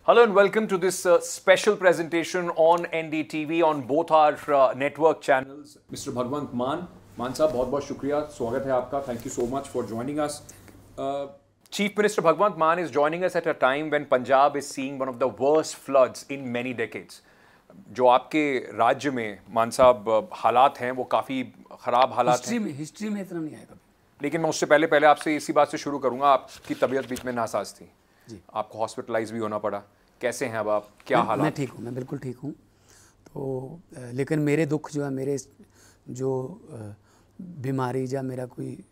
Hello and welcome to this special presentation on NDTV on both our network channels. Mr. Bhagwant Maan साहब बहुत बहुत शुक्रिया, स्वागत है आपका. Thank you so much for joining us. Chief Minister Bhagwant Maan is joining us at a time when Punjab is seeing one of the worst floods in many decades. जो आपके राज्य में मान साहब हालात हैं वो काफ़ी ख़राब हालात हैं. हिस्ट्री में इतना नहीं आया कभी. लेकिन मैं उससे पहले आपसे इसी बात से शुरू करूँगा. आपकी तबीयत बीच में नासाज थी जी, आपको हॉस्पिटलाइज भी होना पड़ा. कैसे हैं अब आप, क्या हालात? मैं ठीक हूँ, मैं बिल्कुल ठीक हूँ. तो लेकिन मेरे दुख जो है, मेरे जो बीमारी या मेरा कोई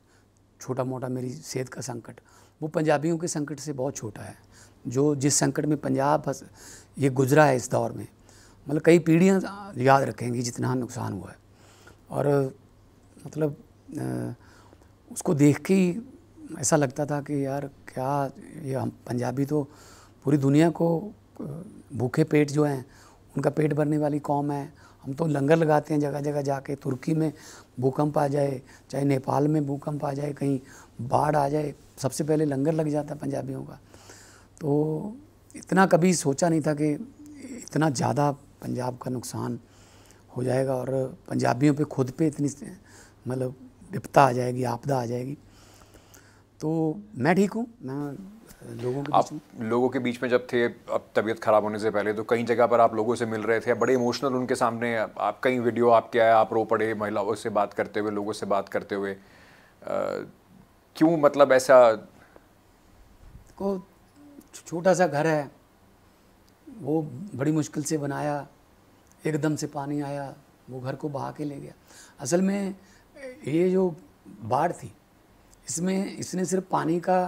छोटा मोटा मेरी सेहत का संकट, वो पंजाबियों के संकट से बहुत छोटा है. जो जिस संकट में पंजाब ये गुजरा है इस दौर में, मतलब कई पीढ़ियाँ याद रखेंगी जितना नुकसान हुआ है. और मतलब उसको देख के ही ऐसा लगता था कि यार क्या ये हम पंजाबी तो पूरी दुनिया को भूखे पेट जो हैं उनका पेट भरने वाली कौम है. हम तो लंगर लगाते हैं जगह जगह जाके. तुर्की में भूकंप आ जाए, चाहे नेपाल में भूकंप आ जाए, कहीं बाढ़ आ जाए, सबसे पहले लंगर लग जाता है पंजाबियों का. तो इतना कभी सोचा नहीं था कि इतना ज़्यादा पंजाब का नुकसान हो जाएगा और पंजाबियों पे खुद पे इतनी मतलब विपदा आ जाएगी, आपदा आ जाएगी. तो मैं ठीक हूँ. मैं लोगों के बीच में जब थे, अब तबीयत ख़राब होने से पहले तो कई जगह पर आप लोगों से मिल रहे थे, बड़े इमोशनल उनके सामने. आप कई वीडियो आपके आया, आप रो पड़े महिलाओं से बात करते हुए, लोगों से बात करते हुए. क्यों, मतलब ऐसा? को छोटा सा घर है, वो बड़ी मुश्किल से बनाया, एकदम से पानी आया, वो घर को बहा के ले गया. असल में ये जो बाढ़ थी, इसने सिर्फ पानी का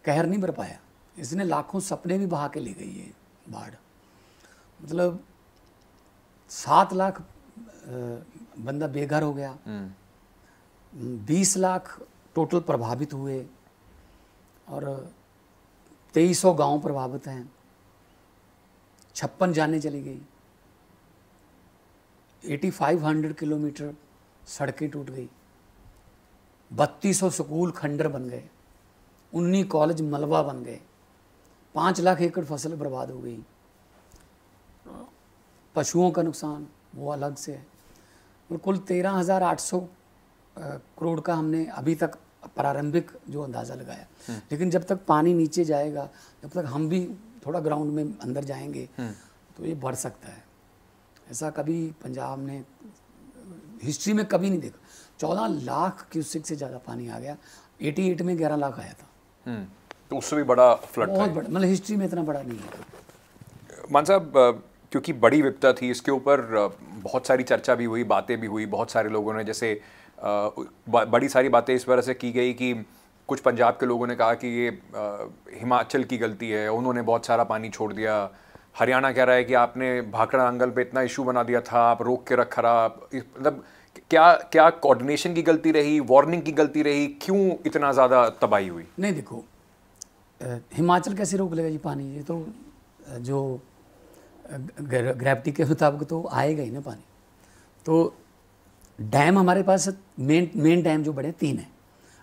कहर नहीं बरपाया, इसने लाखों सपने भी बहा के ले गई है बाढ़. मतलब 7 लाख बंदा बेघर हो गया, 20 लाख टोटल प्रभावित हुए और 2300 गांव प्रभावित हैं. 56 जानें चली गई, 8500 किलोमीटर सड़कें टूट गई, 3200 स्कूल खंडर बन गए, 19 कॉलेज मलबा बन गए, 5 लाख एकड़ फसल बर्बाद हो गई. पशुओं का नुकसान वो अलग से है. और कुल 13,800 करोड़ का हमने अभी तक प्रारंभिक जो अंदाज़ा लगाया. लेकिन जब तक पानी नीचे जाएगा, जब तक हम भी थोड़ा ग्राउंड में अंदर जाएंगे तो ये बढ़ सकता है. ऐसा कभी पंजाब ने हिस्ट्री में कभी नहीं देखा. 14 लाख क्यूसेक से ज़्यादा पानी आ गया. 88 में 11 लाख आया था. तो उससे भी बड़ा फ्लड था. बहुत बड़ा, मतलब हिस्ट्री में इतना बड़ा नहीं है. मान साहब, क्योंकि बड़ी विपदा थी, इसके ऊपर बहुत सारी चर्चा भी हुई, बातें भी हुई. बहुत सारे लोगों ने, जैसे बड़ी सारी बातें इस वजह से की गई कि कुछ पंजाब के लोगों ने कहा कि ये हिमाचल की गलती है, उन्होंने बहुत सारा पानी छोड़ दिया. हरियाणा कह रहा है कि आपने भाखड़ा नांगल पे इतना इशू बना दिया था, आप रोक के रखा. मतलब क्या कोऑर्डिनेशन की गलती रही, वार्निंग की गलती रही, क्यों इतना ज़्यादा तबाही हुई? नहीं, देखो, हिमाचल कैसे रोक लेगा जी पानी? ये तो जो ग्रेविटी के मुताबिक तो आएगा ही ना पानी. तो डैम हमारे पास मेन डैम जो बड़े 3 हैं,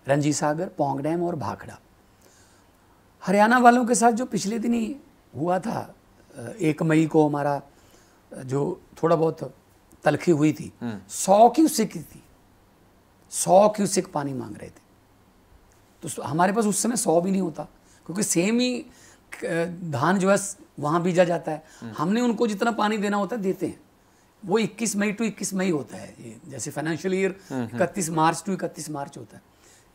रंजी सागर, पौंग डैम और भाखड़ा. हरियाणा वालों के साथ जो पिछले दिन ही हुआ था, 1 मई को हमारा जो थोड़ा बहुत तलखी हुई थी, 100 क्यूसेक की थी. 100 क्यूसेक पानी मांग रहे थे. तो हमारे पास उस समय 100 भी नहीं होता, क्योंकि सेम ही धान जो है वहाँ बीजा जाता है. हमने उनको जितना पानी देना होता है देते हैं. वो 21 मई टू 21 मई होता है. ये जैसे फाइनेंशियल ईयर 31 मार्च टू 31 मार्च होता है.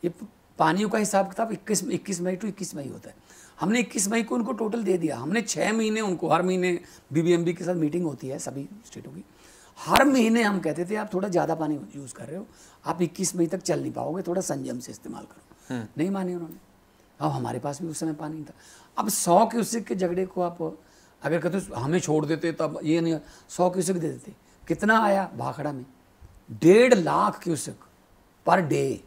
ये पानियों का हिसाब किताब 21 मई टू 21 मई होता है. हमने 21 मई को उनको टोटल दे दिया. हमने 6 महीने उनको, हर महीने बीबीएमबी के साथ मीटिंग होती है सभी स्टेटों की. हर महीने हम कहते थे आप थोड़ा ज़्यादा पानी यूज़ कर रहे हो, आप 21 मई तक चल नहीं पाओगे, थोड़ा संयम से इस्तेमाल करो. नहीं माने उन्होंने. अब हमारे पास भी उस समय पानी था. अब 100 क्यूसेक के झगड़े को आप अगर कहते हो हमें छोड़ देते, तब ये नहीं, 100 क्यूसेक दे देते. कितना आया भाखड़ा में? 1.5 lakh cusec per day.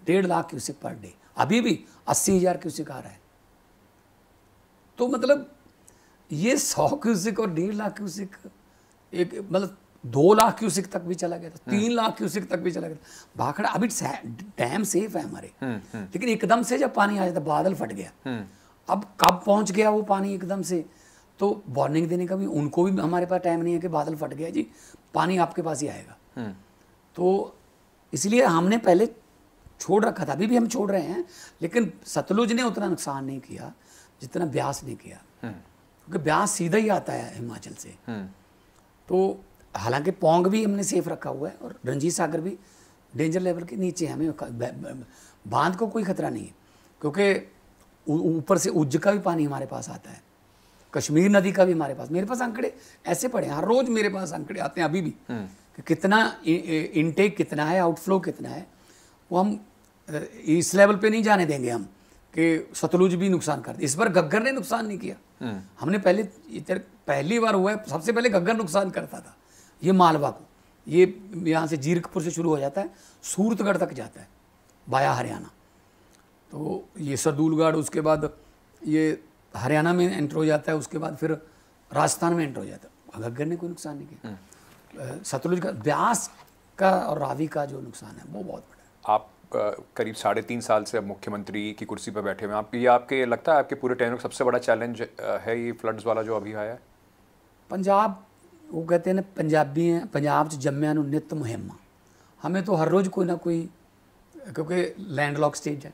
1.5 lakh cusec per day. अभी भी 80,000 क्यूसेक आ रहा है. तो मतलब ये 100 क्यूसेक और 1.5 लाख क्यूसेक, एक मतलब 2 लाख क्यूसेक तक भी चला गया था, 3 लाख क्यूसेक तक भी चला गया था. भाखड़ा अभी डैम सेफ है हमारे, लेकिन एकदम से जब पानी आ जाता, बादल फट गया, अब कब पहुंच गया वो पानी एकदम से, तो वार्निंग देने का भी उनको भी हमारे पास टाइम नहीं है कि बादल फट गया जी, पानी आपके पास ही आएगा। तो इसलिए हमने पहले छोड़ रखा था, अभी भी हम छोड़ रहे हैं, लेकिन सतलुज ने उतना नुकसान नहीं किया जितना ब्यास ने किया, क्योंकि ब्यास सीधा ही आता है हिमाचल से। तो हालांकि पौंग भी हमने सेफ रखा हुआ है और रंजीत सागर भी डेंजर लेवल के नीचे है, हमें बांध को कोई खतरा नहीं है, क्योंकि ऊपर से उज्ज का भी पानी हमारे पास आता है, कश्मीर नदी का भी हमारे पास, मेरे पास आंकड़े ऐसे पड़े हैं, हर रोज मेरे पास आंकड़े आते हैं अभी भी कि कितना इनटेक कितना है, आउटफ्लो कितना है। वो हम इस लेवल पे नहीं जाने देंगे हम कि सतलुज भी नुकसान कर दे। इस बार घग्गर ने नुकसान नहीं किया, हमने पहली बार हुआ है, सबसे पहले घग्गर नुकसान करता था ये मालवा को, ये यहाँ से जीरकपुर से शुरू हो जाता है, सूरतगढ़ तक जाता है बाया हरियाणा, तो ये सरदूलगढ़, उसके बाद ये हरियाणा में एंटर हो जाता है, उसके बाद फिर राजस्थान में एंटर हो जाता है। घग्गर ने कोई नुकसान नहीं किया। सतलुज का, ब्यास का और रावी का जो नुकसान है वो बहुत बड़ा है। आप करीब 3.5 साल से अब मुख्यमंत्री की कुर्सी पर बैठे हुए हैं, आपके लगता है आपके पूरे टेन्योर का सबसे बड़ा चैलेंज है ये फ्लड्स वाला जो अभी आया है? पंजाब, वो कहते हैं ना पंजाबी हैं, पंजाब च जम्मिया नूं नित मुहिम, हमें तो हर रोज़ कोई ना कोई, क्योंकि लैंडलॉक स्टेट है,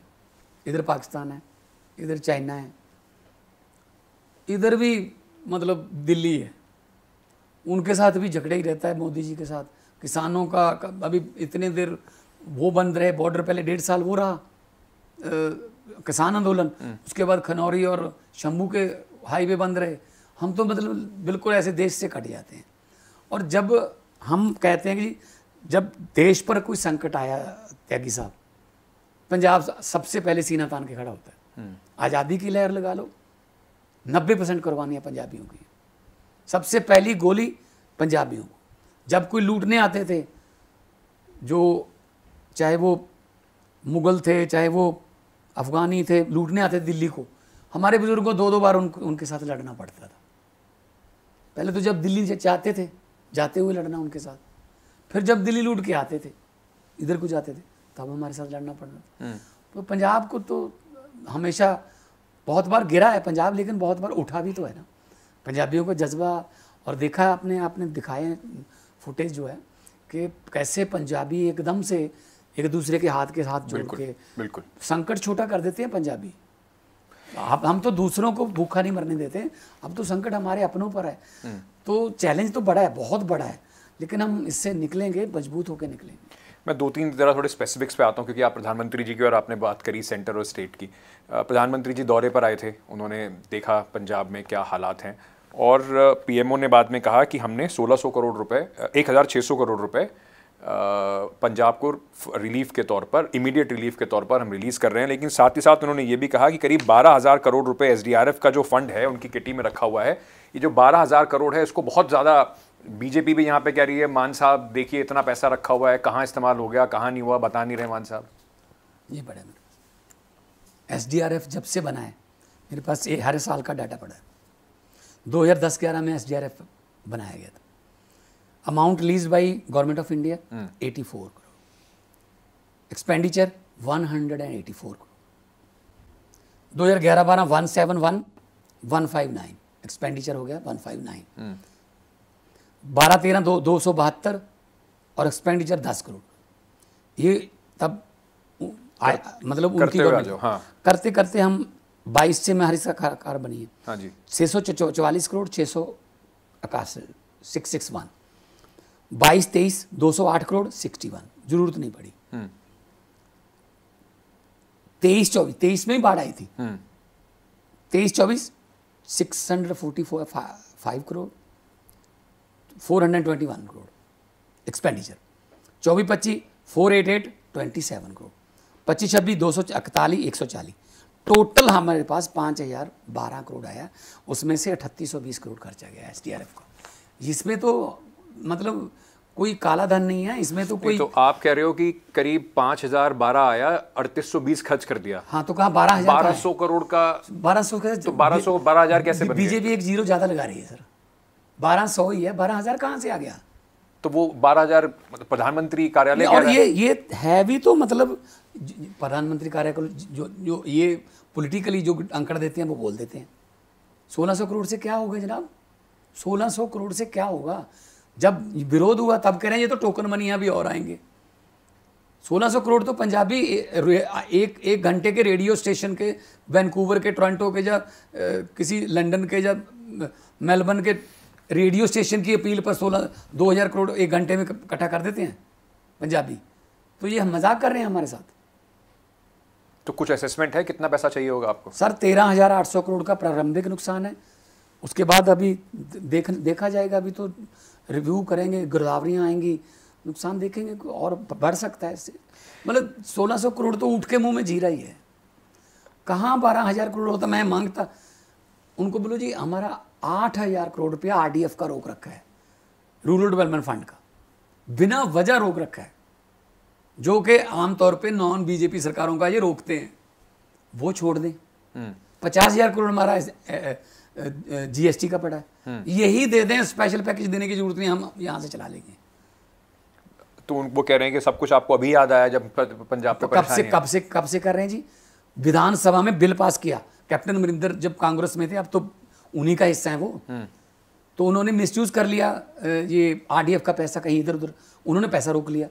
इधर पाकिस्तान है, इधर चाइना है, इधर भी मतलब दिल्ली है, उनके साथ भी झगड़ा ही रहता है मोदी जी के साथ। किसानों का अभी इतने देर वो बंद रहे बॉर्डर, पहले 1.5 साल वो रहा किसान आंदोलन, उसके बाद खनौरी और शंभू के हाईवे बंद रहे। हम तो मतलब बिल्कुल ऐसे देश से कट जाते हैं। और जब हम कहते हैं कि जब देश पर कोई संकट आया त्यागी साहब, पंजाब सबसे पहले सीना तान के खड़ा होता है। आज़ादी की लहर लगा लो, 90% कुर्बानियाँ पंजाबियों की, सबसे पहली गोली पंजाबियों को। जब कोई लूटने आते थे, जो चाहे वो मुग़ल थे चाहे वो अफ़गानी थे, लूटने आते थे दिल्ली को, हमारे बुजुर्गों को 2-2 बार उनके साथ लड़ना पड़ता था। पहले तो जब दिल्ली चाहते थे जाते हुए लड़ना उनके साथ, फिर जब दिल्ली लूट के आते थे इधर को जाते थे तब हमारे साथ लड़ना पड़ना था। तो पंजाब को तो हमेशा बहुत बार गिरा है पंजाब, लेकिन बहुत बार उठा भी तो है ना। पंजाबियों का जज्बा, और देखा आपने दिखाए फुटेज जो है कि कैसे पंजाबी एकदम से एक दूसरे के हाथ जोड़ के बिल्कुल संकट छोटा कर देते हैं पंजाबी। हम तो दूसरों को भूखा नहीं मरने देते, अब तो संकट हमारे अपनों पर है। तो चैलेंज तो बड़ा है, बहुत बड़ा है, लेकिन हम इससे निकलेंगे, मजबूत होकर निकलेंगे। मैं 2-3 ज़रा थोड़े स्पेसिफिक्स पे आता हूँ, क्योंकि आप प्रधानमंत्री जी की और आपने बात करी सेंटर और स्टेट की। प्रधानमंत्री जी दौरे पर आए थे, उन्होंने देखा पंजाब में क्या हालात हैं, और पीएमओ ने बाद में कहा कि हमने 1600 करोड़ रुपए, 1600 करोड़ रुपए पंजाब को रिलीफ के तौर पर, इमीडिएट रिलीफ के तौर पर हम रिलीज़ कर रहे हैं। लेकिन साथ ही साथ उन्होंने ये भी कहा कि करीब 12,000 करोड़ रुपए एसडीआरएफ का जो फंड है उनकी किटी में रखा हुआ है। ये जो 12,000 करोड़ है, इसको बहुत ज़्यादा बीजेपी भी यहाँ पे कह रही है, मान साहब देखिए इतना पैसा रखा हुआ है, कहाँ इस्तेमाल हो गया कहाँ नहीं हुआ, बता नहीं रहे मान साहब। ये बड़ा एसडीआरएफ जब से बना है, मेरे पास ये हर साल का डाटा पड़ा है। 2010-11 में एसडीआरएफ बनाया गया था। Amount release by government of India 84 crore, expenditure 184 crore. 2011-12 171,159 expenditure हो गया 159। 12-13 272 और एक्सपेंडिचर 10 करोड़। ये तब मतलब उनकी हाँ। करते करते हम 22 से में हरी सरकार बनी है। हाँ जी। 644 करोड़ 661। 22-23 208 करोड़ 61, जरूरत नहीं पड़ी। 23-24 में ही बाढ़ आई थी। 23-24 645 करोड़ 421 करोड़ एक्सपेंडिचर। 24-25 488 27 करोड़। 25-26 241 140। टोटल हमारे पास 5,012 करोड़ आया, उसमें से 3820 करोड़ खर्चा गया एसडीआरएफ का। इसमें तो मतलब कोई काला धन नहीं है इसमें तो कोई। तो आप कह रहे हो कि करीब 5,012 आया, 3820 खर्च कर दिया। हाँ, तो कहा 12,000 करोड़ का 1200 का, तो 12,000 कैसे बन गया? बीजेपी एक जीरो ज्यादा लगा रही है सर, 1200 ही है, 12,000 कहाँ से आ गया? तो वो 12,000 प्रधानमंत्री कार्यालय, और ये है भी तो मतलब प्रधानमंत्री कार्यालय जो ये पॉलिटिकली जो अंकड़ देते हैं वो बोल देते हैं। 1600 करोड़ से क्या होगा जनाब? 1600 करोड़ से क्या होगा? जब विरोध हुआ तब कह रहे हैं ये तो टोकन मनी अभी और आएंगे। 1600 करोड़ तो पंजाबी एक घंटे के रेडियो स्टेशन के, वैंकूवर के, टोरंटो के, या किसी लंदन के, या मेलबर्न के रेडियो स्टेशन की अपील पर 2000 करोड़ एक घंटे में इकट्ठा कर देते हैं पंजाबी। तो ये हम मजाक कर रहे हैं हमारे साथ। तो कुछ असेसमेंट है कितना पैसा चाहिए होगा आपको? सर 13,800 करोड़ का प्रारंभिक नुकसान है। उसके बाद अभी देखा जाएगा, अभी तो रिव्यू करेंगे, गिरदावरियाँ आएंगी, नुकसान देखेंगे और बढ़ सकता है इससे। मतलब 1600 करोड़ तो ऊँट के मुंह में जीरा ही है। कहाँ 12,000 करोड़ होता? मैं मांगता उनको, बोलो जी हमारा 8,000 करोड़ रुपया RDF का रोक रखा है, रूरल डेवलपमेंट फंड का, बिना वजह रोक रखा है, जो कि आमतौर पे नॉन बीजेपी सरकारों का ये रोकते हैं, वो छोड़ दें। 50,000 करोड़ हमारा GST का पड़ा है, यही दे दें, स्पेशल पैकेज देने की जरूरत नहीं, हम यहाँ से चला लेंगे। तो वो कह रहे हैं कि सब कुछ आपको अभी याद आया जब पंजाब पे तो कब से कर रहे हैं जी? विधानसभा में बिल पास किया, कैप्टन अमरिंदर जब कांग्रेस में थे, अब तो उन्हीं का हिस्सा है वो, तो उन्होंने मिसयूज कर लिया ये RDF का पैसा, कहीं इधर उधर उन्होंने पैसा रोक लिया।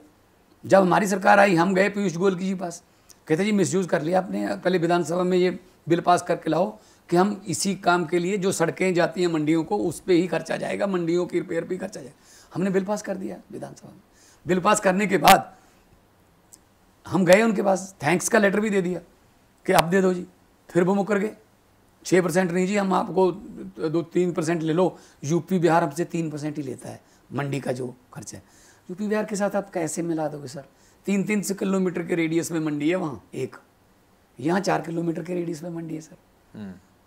जब हमारी सरकार आई, हम गए पीयूष गोयल जी पास, कहते जी मिसयूज कर लिया आपने, पहले विधानसभा में ये बिल पास करके लाओ कि हम इसी काम के लिए जो सड़कें जाती हैं मंडियों को, उस पर ही खर्चा जाएगा, मंडियों की रिपेयर पर ही खर्चा जाएगा। हमने बिल पास कर दिया विधानसभा में। बिल पास करने के बाद हम गए उनके पास, थैंक्स का लेटर भी दे दिया कि अब दे दो जी, फिर वो मुकर गए। 6% नहीं जी, हम आपको 2-3% ले लो। यूपी बिहार हमसे 3% ही लेता है मंडी का जो खर्चा है। यूपी बिहार के साथ आप कैसे मिला दोगे सर? 3-3 किलोमीटर के रेडियस में मंडी है वहाँ एक, यहाँ 4 किलोमीटर के रेडियस में मंडी है सर।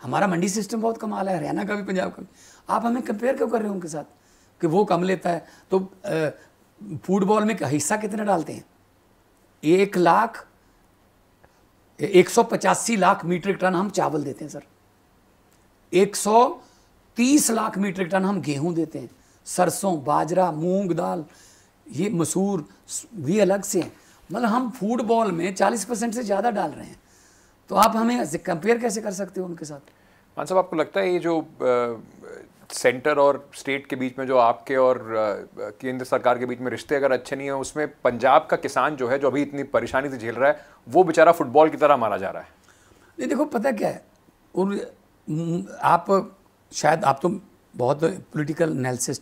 हमारा मंडी सिस्टम बहुत कमाल है, हरियाणा का भी, पंजाब का भी। आप हमें कंपेयर क्यों कर रहे हो उनके साथ कि वो कम लेता है? तो फुटबॉल में हिस्सा कितने डालते हैं? 185 लाख मीट्रिक टन हम चावल देते हैं सर, 130 लाख मीट्रिक टन हम गेहूं देते हैं, सरसों, बाजरा, मूंग दाल, ये मसूर भी अलग से हैं। मतलब हम फुटबॉल में 40% से ज़्यादा डाल रहे हैं। तो आप हमें कंपेयर कैसे कर सकते हो उनके साथ? मान साहब, आपको लगता है ये जो सेंटर और स्टेट के बीच में जो आपके और केंद्र सरकार के बीच में रिश्ते अगर अच्छे नहीं है, उसमें पंजाब का किसान जो है, जो अभी इतनी परेशानी से झेल रहा है, वो बेचारा फुटबॉल की तरह मारा जा रहा है? नहीं देखो, पता क्या है, और आप शायद आप तो बहुत पॉलिटिकल एनालिसिस,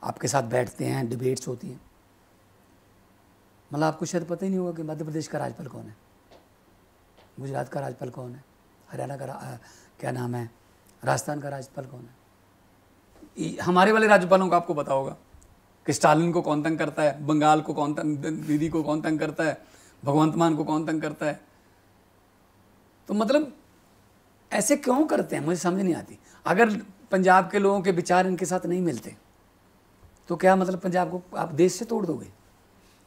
आपके साथ बैठते हैं, डिबेट्स होती हैं, मतलब आपको शायद पता ही नहीं होगा कि मध्य प्रदेश का राज्यपाल कौन है, गुजरात का राज्यपाल कौन है, हरियाणा का क्या नाम है, राजस्थान का राज्यपाल कौन है। हमारे वाले राज्यपालों को आपको पता होगा कि स्टालिन को कौन तंग करता है, बंगाल को कौन तंग, दीदी को कौन तंग करता है, भगवंत मान को कौन तंग करता है। तो मतलब ऐसे क्यों करते हैं, मुझे समझ नहीं आती। अगर पंजाब के लोगों के विचार इनके साथ नहीं मिलते तो क्या मतलब पंजाब को आप देश से तोड़ दोगे?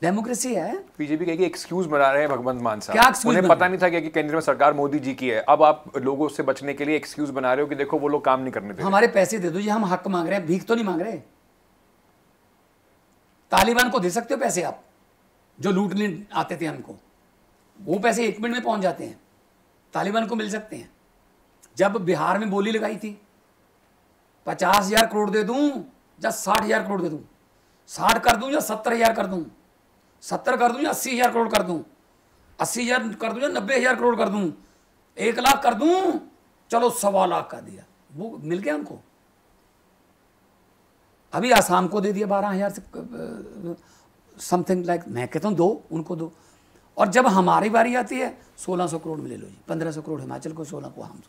डेमोक्रेसी है। बीजेपी कहेगी एक्सक्यूज बना रहे हैं भगवंत मान साहब। क्या उन्हें पता नहीं था कि केंद्र में सरकार मोदी जी की है, अब आप लोगों से बचने के लिए एक्सक्यूज बना रहे हो कि देखो वो लोग काम नहीं करने दे रहे। हमारे पैसे दे दो जी, हम हक मांग रहे हैं, भीख तो नहीं मांग रहे। तालिबान को दे सकते हो पैसे आप, जो लूटने आते थे हमको, वो पैसे 1 मिनट में पहुंच जाते हैं, तालिबान को मिल सकते हैं। जब बिहार में बोली लगाई थी 50,000 करोड़ दे दूं या 60,000 करोड़ दे दूं, 60 कर दूं या 70,000 कर दूं, 70 कर दूं या 80,000 करोड़ कर दूं, 80,000 कर दूं या 90,000 करोड़ कर दूं, 1 लाख कर दूं, चलो 1.25 लाख का दिया, वो मिल गया हमको। अभी आसाम को दे दिया 12,000 से समथिंग लाइक, मैं कहता हूँ दो, उनको दो। और जब हमारी बारी आती है 1,600 करोड़ में ले लो जी, 1,500 करोड़ हिमाचल को, 16 को हम,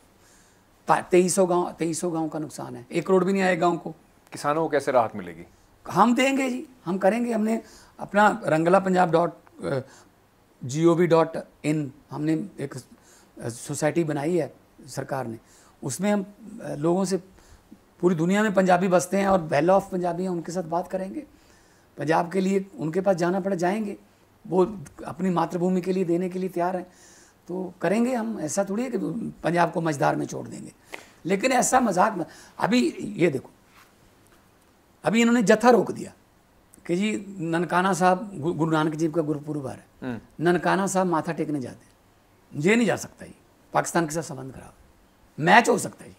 2300 गांव का नुकसान है, 1 करोड़ भी नहीं आए गांव को। किसानों को कैसे राहत मिलेगी? हम देंगे जी, हम करेंगे। हमने अपना rangalapunjab.gov.in हमने एक सोसाइटी बनाई है सरकार ने, उसमें हम लोगों से, पूरी दुनिया में पंजाबी बसते हैं और वेल ऑफ पंजाबी हैं, उनके साथ बात करेंगे। पंजाब के लिए उनके पास जाना पड़े जाएंगे, वो अपनी मातृभूमि के लिए देने के लिए तैयार हैं, तो करेंगे हम। ऐसा थोड़ी है कि पंजाब को मझधार में छोड़ देंगे, लेकिन ऐसा मजाक में। अभी ये देखो, अभी इन्होंने जत्था रोक दिया कि जी ननकाना साहब, गुरु नानक जी का गुरुपुरब आ रहा है, ननकाना साहब माथा टेकने जाते हैं, ये नहीं जा सकता। पाकिस्तान के साथ संबंध खराब। मैच हो सकता है जी,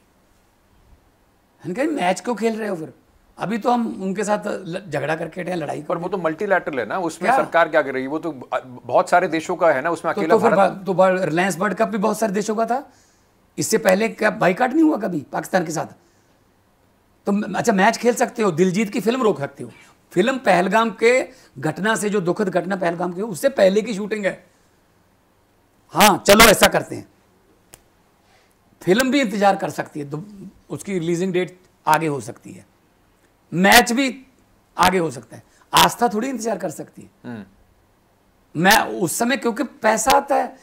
मैंने कहा मैच क्यों खेल रहे हो फिर? अभी तो हम उनके साथ झगड़ा करके हटे, लड़ाई पर वो तो मल्टीलैटरल है ना, उसमें क्या? सरकार क्या कर रही है? वो तो बहुत सारे देशों का है ना, उसमें अकेला भारत। तो रिलायंस वर्ल्ड कप भी बहुत सारे देशों का था। इससे पहले क्या बाइकाट नहीं हुआ कभी पाकिस्तान के साथ? तो अच्छा मैच खेल सकते हो, दिलजीत की फिल्म रोक सकते हो। फिल्म पहलगाम के घटना से, जो दुखद घटना पहलगाम की, उससे पहले की शूटिंग है। हाँ चलो ऐसा करते हैं, फिल्म भी इंतजार कर सकती है, उसकी रिलीजिंग डेट आगे हो सकती है, मैच भी आगे हो सकता है, आस्था थोड़ी इंतजार कर सकती है। मैं उस समय, क्योंकि पैसा आता है,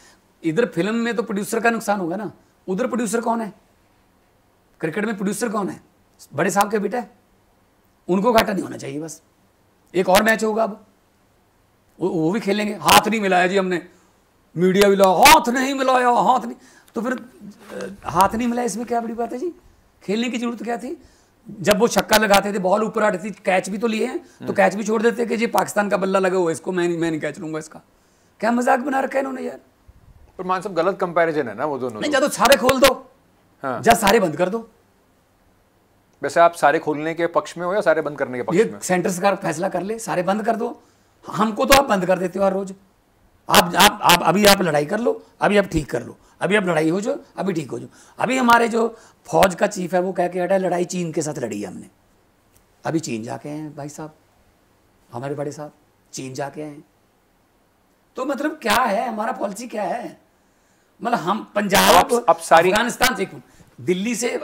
इधर फिल्म में तो प्रोड्यूसर का नुकसान होगा ना, उधर प्रोड्यूसर कौन है? क्रिकेट में प्रोड्यूसर कौन है? बड़े साहब के बेटा है, उनको घाटा नहीं होना चाहिए। बस एक और मैच होगा, अब वो भी खेलेंगे। हाथ नहीं मिलाया जी हमने, मीडिया भी लाया, हाथ नहीं मिलाया, हाथ नहीं, तो फिर हाथ नहीं मिलाया, इसमें क्या बड़ी बात है जी? खेलने की जरूरत क्या थी? जब वो छक्का लगाते थे, बॉल ऊपर आती थी, कैच भी तो लिए हैं, तो कैच भी छोड़ देते कि जी पाकिस्तान का बल्ला लगा हुआ है, इसको मैं नहीं कैच लूंगा। इसका क्या मजाक बना रखा है इन्होंने यार? पर मान साहब गलत कंपैरिजन है ना वो दोनों। नहीं, जा तो सारे खोल दो, हाँ। जा सारे बंद कर दो। वैसे आप सारे खोलने के पक्ष में हो या सारे बंद करने के पक्ष में? ये सेंटर सरकार फैसला कर ले, सारे बंद कर दो। हमको तो आप बंद कर देते हो हर रोज। आप अभी आप लड़ाई कर लो, अभी आप ठीक कर लो, अभी आप लड़ाई हो जाओ, अभी ठीक हो जाओ। अभी हमारे जो फौज का चीफ है वो कह के हटा है, लड़ाई चीन के साथ लड़ी है हमने। अभी चीन जाके आए हैं भाई साहब, हमारे बड़े साहब चीन जाके आए हैं। तो मतलब क्या है हमारा पॉलिसी, क्या है? मतलब हम पंजाब, अफगानिस्तान से, दिल्ली से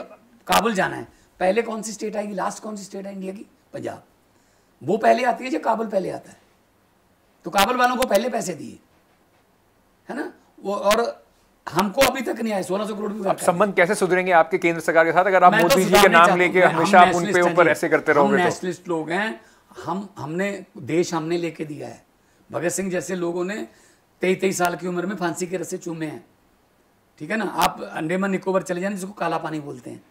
काबुल जाना है, पहले कौन सी स्टेट आएगी, लास्ट कौन सी स्टेट है इंडिया की? पंजाब। वो पहले आती है या काबुल पहले आता है? तो काबुल वालों को पहले पैसे दिए, है ना वो, और हमको अभी तक नहीं आए 1600 करोड़ भी। अब संबंध कैसे सुधरेंगे आपके केंद्र सरकार के साथ अगर आप मोदी जी के नाम लेके हमेशा आप उन पे ऊपर ऐसे करते रहोगे? हम नेशनलिस्ट लोग हैं, हमने देश हमने लेके दिया है। भगत सिंह जैसे लोगों ने 23 साल की उम्र में फांसी के रस्से चूमे हैं, ठीक है ना। आप अंडमान निकोबार चले जाए, जिसको काला पानी बोलते हैं,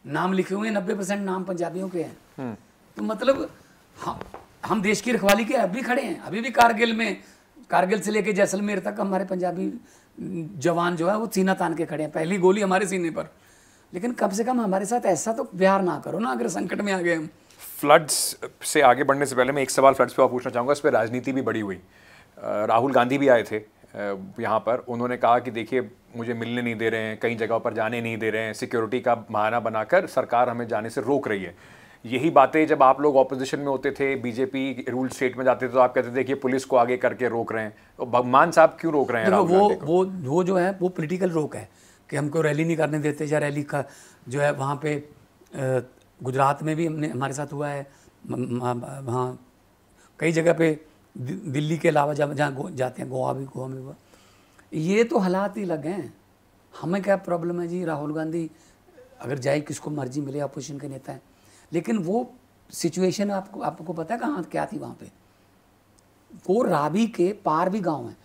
नाम लिखे हुए हैं, 90% नाम पंजाबियों के हैं। तो मतलब हम देश की रखवाली के अभी खड़े हैं। अभी भी कारगिल से लेके जैसलमेर तक हमारे पंजाबी जवान जो है वो सीना तान के खड़े हैं, पहली गोली हमारे सीने पर। लेकिन कम से कम हमारे साथ ऐसा तो व्यवहार ना करो ना, अगर संकट में आ गए हम। फ्लड्स से आगे बढ़ने से पहले मैं एक सवाल फ्लड्स पे पूछना चाहूँगा, इस पर राजनीति भी बड़ी हुई। राहुल गांधी भी आए थे यहाँ पर, उन्होंने कहा कि देखिए मुझे मिलने नहीं दे रहे हैं, कई जगहों पर जाने नहीं दे रहे हैं, सिक्योरिटी का बहाना बनाकर सरकार हमें जाने से रोक रही है। यही बातें जब आप लोग ऑपोजिशन में होते थे, बीजेपी रूल स्टेट में जाते थे, तो आप कहते थे कि पुलिस को आगे करके रोक रहे हैं। तो भगवान साहब क्यों रोक रहे हैं? वो जो है वो पॉलिटिकल रोक है कि हमको रैली नहीं करने देते, या रैली का जो है वहाँ पे गुजरात में भी हमारे साथ हुआ है, वहाँ कई जगह पे, दिल्ली के अलावा जहाँ जाते हैं, गोवा में हुआ। ये तो हालात ही लगे हैं। हमें क्या प्रॉब्लम है जी? राहुल गांधी अगर जाए, किसको मर्जी मिले, अपोजिशन के नेता हैं, लेकिन वो सिचुएशन आपको पता है कहाँ क्या थी? वहाँ पे वो रावी के पार भी गांव हैं,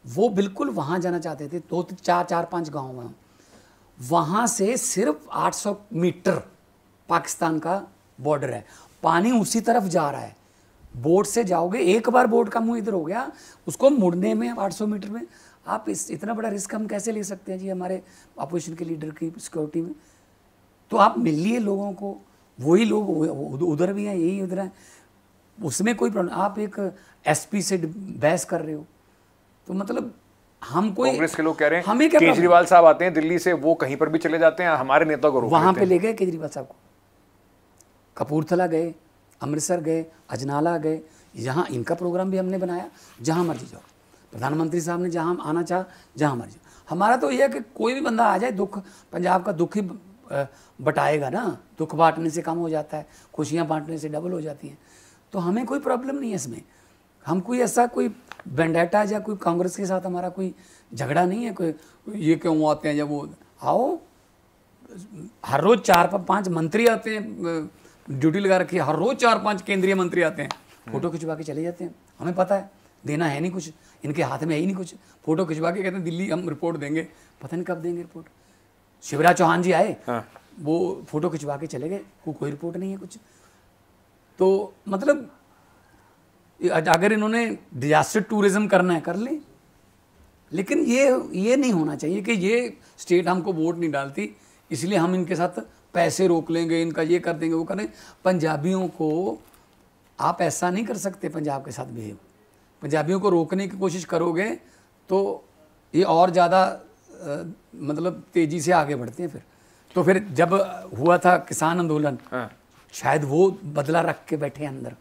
वो बिल्कुल वहाँ जाना चाहते थे। 4-5 गांव हैं, वहाँ से सिर्फ 800 मीटर पाकिस्तान का बॉर्डर है, पानी उसी तरफ जा रहा है। बोट से जाओगे, एक बार बोट का मुंह इधर हो गया, उसको मुड़ने में 800 मीटर में आप इतना बड़ा रिस्क हम कैसे ले सकते हैं जी हमारे अपोजिशन के लीडर की सिक्योरिटी में? तो आप मिलिए लोगों को, वही लोग उधर भी हैं, यही उधर हैं, उसमें कोई प्रॉब्लम। आप एक एसपी से बहस कर रहे हो, तो मतलब हम कोई, कांग्रेस के लोग कह रहे हैं हमें क्या, केजरीवाल साहब आते हैं दिल्ली से, वो कहीं पर भी चले जाते हैं, हमारे नेता को रोक वहाँ पे ले गए केजरीवाल साहब को, कपूरथला गए, अमृतसर गए, अजनाला गए, यहाँ इनका प्रोग्राम भी हमने बनाया। जहाँ मर्जी जाओ, प्रधानमंत्री साहब ने जहाँ आना चाह, जहाँ मर्जी। हमारा तो यह है कि कोई भी बंदा आ जाए, दुख पंजाब का दुख ही बटाएगा ना, दुख बांटने से कम हो जाता है, खुशियाँ बांटने से डबल हो जाती हैं। तो हमें कोई प्रॉब्लम नहीं है इसमें। हम कोई ऐसा कोई वेंडेटा या कोई कांग्रेस के साथ हमारा कोई झगड़ा नहीं है। कोई ये क्यों आते हैं, जब वो आओ, हर रोज़ 4-5 मंत्री आते हैं, ड्यूटी लगा रखी है, हर रोज़ 4-5 केंद्रीय मंत्री आते हैं, फ़ोटो खिंचवा के चले जाते हैं। हमें पता है देना है नहीं कुछ, इनके हाथ में है ही नहीं कुछ, फ़ोटो खिंचवा के कहते हैं दिल्ली हम रिपोर्ट देंगे, पता नहीं कब देंगे रिपोर्ट। शिवराज चौहान जी आए, वो फ़ोटो खिंचवा के चले गए, कोई रिपोर्ट नहीं है कुछ। तो मतलब अगर इन्होंने डिजास्टर टूरिज्म करना है कर ले, लेकिन ये नहीं होना चाहिए कि ये स्टेट हमको वोट नहीं डालती इसलिए हम इनके साथ पैसे रोक लेंगे, इनका ये कर देंगे, वो करें। पंजाबियों को आप ऐसा नहीं कर सकते पंजाब के साथ बिहेव। पंजाबियों को रोकने की कोशिश करोगे तो ये और ज़्यादा मतलब तेज़ी से आगे बढ़ते हैं। तो फिर जब हुआ था किसान आंदोलन, शायद वो बदला रख के बैठे अंदर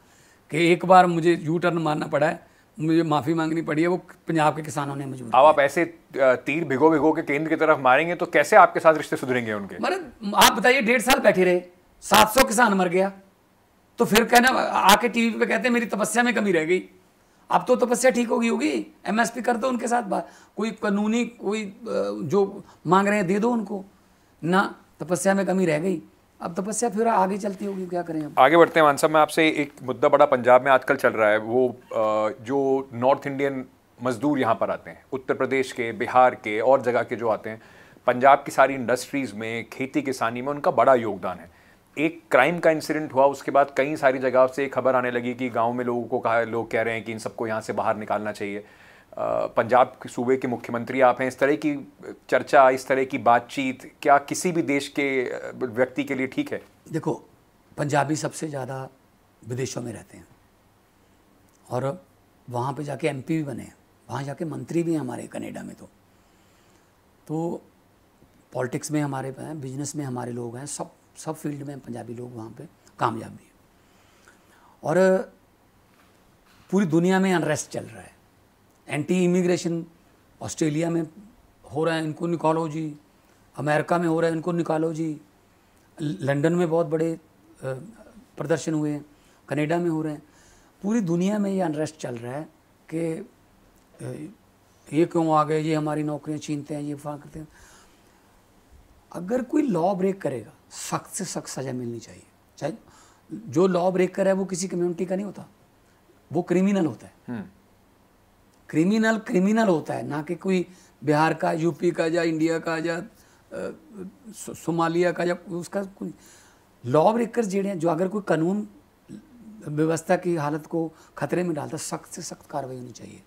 कि एक बार मुझे यू टर्न मारना पड़ा है, मुझे माफ़ी मांगनी पड़ी है, वो पंजाब के किसानों ने मजबूर। अब आप ऐसे तीर भिगो भिगो के केंद्र की तरफ मारेंगे तो कैसे आपके साथ रिश्ते सुधरेंगे उनके? मतलब आप बताइए, 1.5 साल बैठे रहे, 700 किसान मर गया, तो फिर कहना आके टीवी पे कहते हैं मेरी तपस्या में कमी रह गई। अब तो तपस्या ठीक होगी, एमएसपी कर दो उनके साथ, कोई कानूनी कोई जो मांग रहे हैं दे दो उनको ना। तपस्या में कमी रह गई, अब तपस्या फिर आगे चलती होगी, क्या करें अब। आगे बढ़ते हैं मान साहब, मैं आपसे एक मुद्दा बड़ा पंजाब में आजकल चल रहा है, वो जो नॉर्थ इंडियन मजदूर यहाँ पर आते हैं, उत्तर प्रदेश के, बिहार के और जगह के जो आते हैं, पंजाब की सारी इंडस्ट्रीज़ में, खेती किसानी में उनका बड़ा योगदान है। एक क्राइम का इंसिडेंट हुआ, उसके बाद कई सारी जगह से खबर आने लगी कि गांव में लोगों को कहा, लोग कह रहे हैं कि इन सबको यहाँ से बाहर निकालना चाहिए। पंजाब के सूबे के मुख्यमंत्री आप हैं, इस तरह की चर्चा, इस तरह की बातचीत क्या किसी भी देश के व्यक्ति के लिए ठीक है? देखो, पंजाबी सबसे ज़्यादा विदेशों में रहते हैं और वहाँ पे जाके एमपी भी बने हैं, वहाँ जाके मंत्री भी हैं हमारे कनाडा में। तो पॉलिटिक्स में हमारे हैं, बिजनेस में हमारे लोग हैं, सब फील्ड में पंजाबी लोग वहाँ पे कामयाब भी हैं। और पूरी दुनिया में अनरेस्ट चल रहा है, एंटी इमिग्रेशन ऑस्ट्रेलिया में हो रहा है, इनको निकालो जी, अमेरिका में हो रहा है, इनको निकालो जी, लंदन में बहुत बड़े प्रदर्शन हुए हैं, कनाडा में हो रहे हैं। पूरी दुनिया में ये अनरेस्ट चल रहा है कि ये क्यों आ गए, ये हमारी नौकरियां छीनते हैं, ये वहाँ करते हैं। अगर कोई लॉ ब्रेक करेगा, सख्त से सख्त सज़ा मिलनी चाहिए। चाहे जो लॉ ब्रेक करे वो किसी कम्युनिटी का नहीं होता, वो क्रिमिनल होता है। क्रिमिनल होता है, ना कि कोई बिहार का, यूपी का, या इंडिया का, या सोमालिया का, या उसका कोई लॉ ब्रेकर जो अगर कोई कानून व्यवस्था की हालत को खतरे में डालता, सख्त से सख्त कार्रवाई होनी चाहिए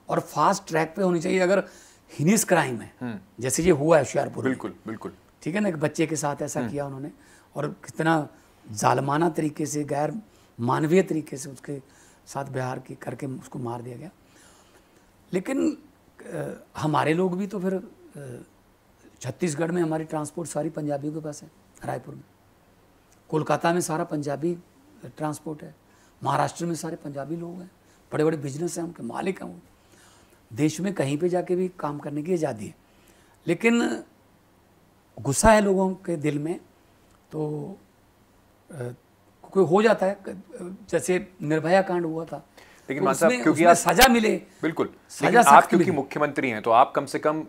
और फास्ट ट्रैक पे होनी चाहिए। अगर हिनियस क्राइम है, जैसे ये हुआ है होशियारपुर, बिल्कुल ठीक है ना, एक बच्चे के साथ ऐसा किया उन्होंने, और कितना जालमाना तरीके से, गैर मानवीय तरीके से उसके साथ व्यवहार की करके उसको मार दिया गया। लेकिन हमारे लोग भी तो फिर छत्तीसगढ़ में हमारी ट्रांसपोर्ट सारी पंजाबियों के पास है, रायपुर में, कोलकाता में सारा पंजाबी ट्रांसपोर्ट है, महाराष्ट्र में सारे पंजाबी लोग हैं, बड़े बड़े बिजनेस हैं, उनके मालिक हैं वो। देश में कहीं पे जाके भी काम करने की आज़ादी है, लेकिन गुस्सा है लोगों के दिल में, तो कोई हो जाता है, जैसे निर्भया कांड हुआ था, लेकिन मान साहब क्योंकि आप सजा मिले, बिल्कुल, लेकिन आप क्योंकि मुख्यमंत्री हैं तो आप कम से कम